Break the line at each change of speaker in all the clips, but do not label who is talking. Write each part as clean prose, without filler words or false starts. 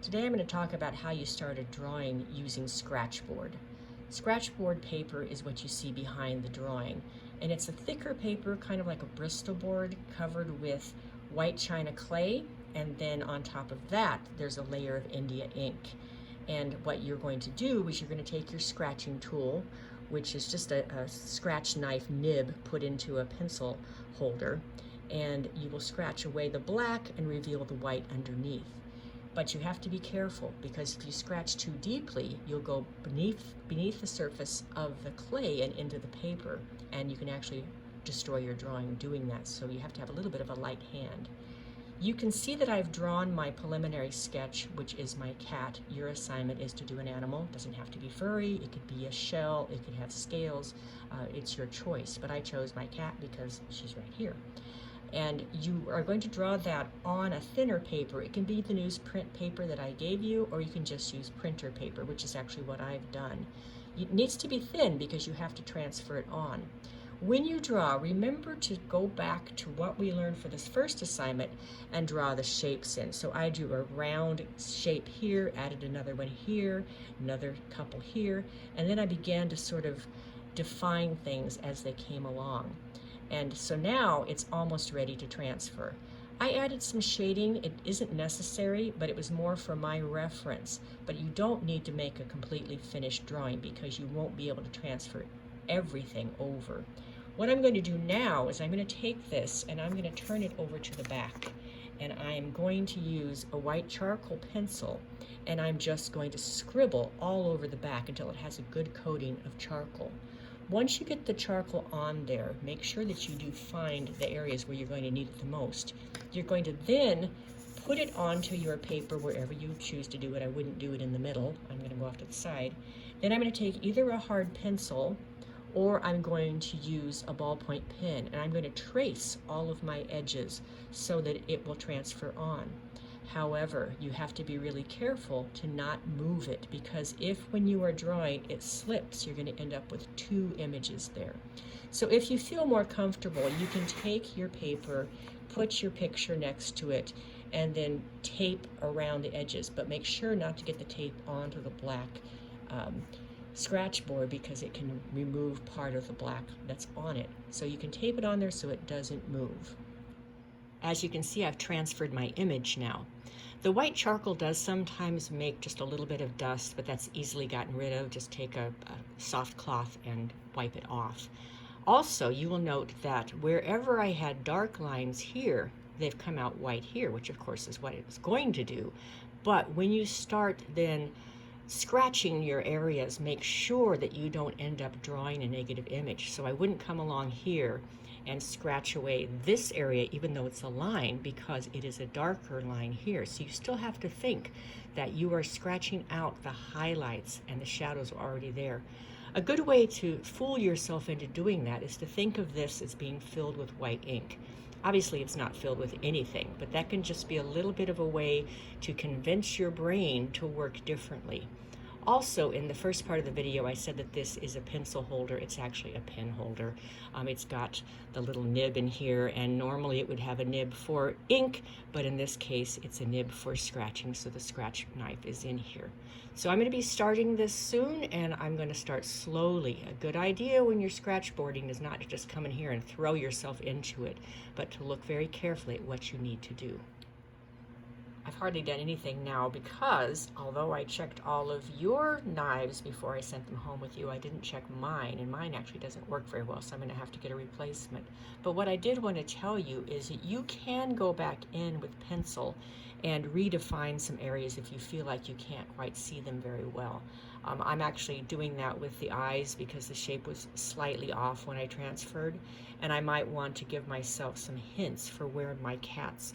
Today I'm going to talk about how you start a drawing using Scratchboard. Scratchboard paper is what you see behind the drawing, and it's a thicker paper, kind of like a Bristol board, covered with white china clay, and then on top of that there's a layer of India ink. And what you're going to do is you're going to take your scratching tool, which is just a scratch knife nib put into a pencil holder, and you will scratch away the black and reveal the white underneath. But you have to be careful, because if you scratch too deeply, you'll go beneath the surface of the clay and into the paper, and you can actually destroy your drawing doing that. So you have to have a little bit of a light hand. You can see that I've drawn my preliminary sketch, which is my cat. Your assignment is to do an animal. It doesn't have to be furry. It could be a shell. It could have scales. It's your choice. But I chose my cat because she's right here. And you are going to draw that on a thinner paper. It can be the newsprint paper that I gave you, or you can just use printer paper, which is actually what I've done. It needs to be thin because you have to transfer it on. When you draw, remember to go back to what we learned for this first assignment and draw the shapes in. So I drew a round shape here, added another one here, another couple here, and then I began to sort of define things as they came along. And so now it's almost ready to transfer. I added some shading. It isn't necessary, but it was more for my reference. But you don't need to make a completely finished drawing because you won't be able to transfer everything over. What I'm going to do now is I'm going to take this and I'm going to turn it over to the back. And I'm going to use a white charcoal pencil, and I'm just going to scribble all over the back until it has a good coating of charcoal. Once you get the charcoal on there, make sure that you do find the areas where you're going to need it the most. You're going to then put it onto your paper wherever you choose to do it. I wouldn't do it in the middle. I'm going to go off to the side. Then I'm going to take either a hard pencil or I'm going to use a ballpoint pen, and I'm going to trace all of my edges so that it will transfer on. However, you have to be really careful to not move it, because if when you are drawing it slips, you're going to end up with two images there. So if you feel more comfortable, you can take your paper, put your picture next to it, and then tape around the edges, but make sure not to get the tape onto the black scratch board, because it can remove part of the black that's on it. So you can tape it on there so it doesn't move. As you can see, I've transferred my image now. The white charcoal does sometimes make just a little bit of dust, but that's easily gotten rid of. Just take a soft cloth and wipe it off. Also, you will note that wherever I had dark lines here, they've come out white here, which of course is what it's going to do. But when you start then scratching your areas, make sure that you don't end up drawing a negative image. So I wouldn't come along here and scratch away this area even though it's a line, because it is a darker line here. So you still have to think that you are scratching out the highlights and the shadows are already there. A good way to fool yourself into doing that is to think of this as being filled with white ink. Obviously it's not filled with anything, but that can just be a little bit of a way to convince your brain to work differently. Also, in the first part of the video, I said that this is a pencil holder. It's actually a pen holder. It's got the little nib in here, and normally it would have a nib for ink, but in this case, it's a nib for scratching, so the scratch knife is in here. So I'm going to be starting this soon, and I'm going to start slowly. A good idea when you're scratchboarding is not to just come in here and throw yourself into it, but to look very carefully at what you need to do. I've hardly done anything now because although I checked all of your knives before I sent them home with you, I didn't check mine, and mine actually doesn't work very well, so I'm going to have to get a replacement. But what I did want to tell you is that you can go back in with pencil and redefine some areas if you feel like you can't quite see them very well. I'm actually doing that with the eyes because the shape was slightly off when I transferred, and I might want to give myself some hints for where my cat's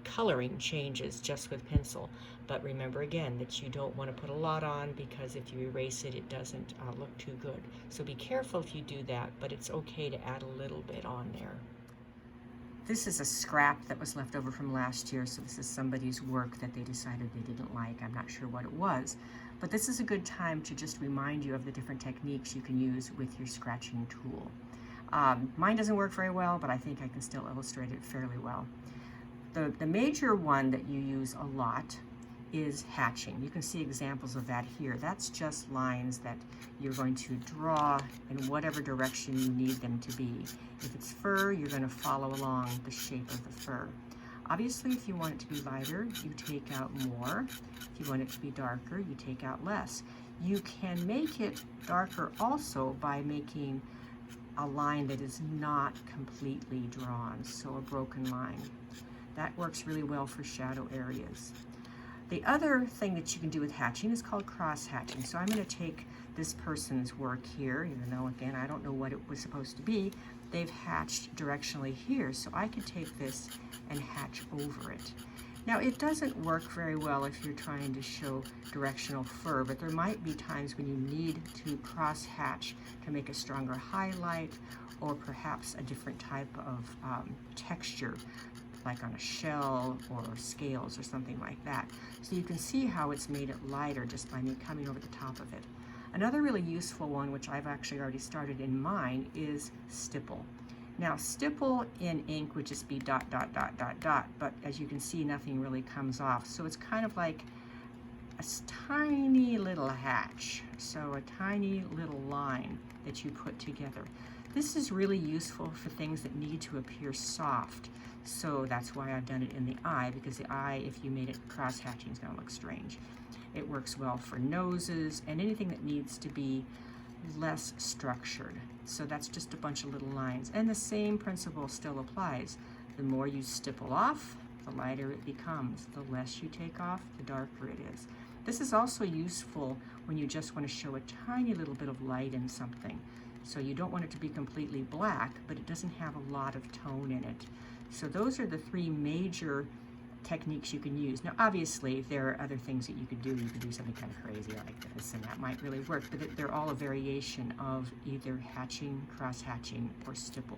coloring changes just with pencil. But remember again that you don't want to put a lot on, because if you erase it, it doesn't look too good. So be careful if you do that, but it's okay to add a little bit on there. This is a scrap that was left over from last year, so this is somebody's work that they decided they didn't like. I'm not sure what it was, but this is a good time to just remind you of the different techniques you can use with your scratching tool. Mine doesn't work very well, but I think I can still illustrate it fairly well. The major one that you use a lot is hatching. You can see examples of that here. That's just lines that you're going to draw in whatever direction you need them to be. If it's fur, you're going to follow along the shape of the fur. Obviously, if you want it to be lighter, you take out more. If you want it to be darker, you take out less. You can make it darker also by making a line that is not completely drawn, so a broken line. That works really well for shadow areas. The other thing that you can do with hatching is called cross hatching. So I'm going to take this person's work here, even though again I don't know what it was supposed to be. They've hatched directionally here, so I could take this and hatch over it. Now it doesn't work very well if you're trying to show directional fur, but there might be times when you need to cross hatch to make a stronger highlight or perhaps a different type of texture, like on a shell or scales or something like that. So you can see how it's made it lighter just by me coming over the top of it. Another really useful one, which I've actually already started in mine, is stipple. Now stipple in ink would just be dot, dot, dot, dot, dot, but as you can see, nothing really comes off. So it's kind of like a tiny little hatch, so a tiny little line that you put together. This is really useful for things that need to appear soft. So that's why I've done it in the eye, because the eye, if you made it cross hatching, is going to look strange. It works well for noses and anything that needs to be less structured. So that's just a bunch of little lines. And the same principle still applies. The more you stipple off, the lighter it becomes. The less you take off, the darker it is. This is also useful when you just want to show a tiny little bit of light in something. So you don't want it to be completely black, but it doesn't have a lot of tone in it. So those are the three major techniques you can use. Now obviously there are other things that you could do. You could do something kind of crazy like this and that might really work, but they're all a variation of either hatching, cross hatching, or stipple.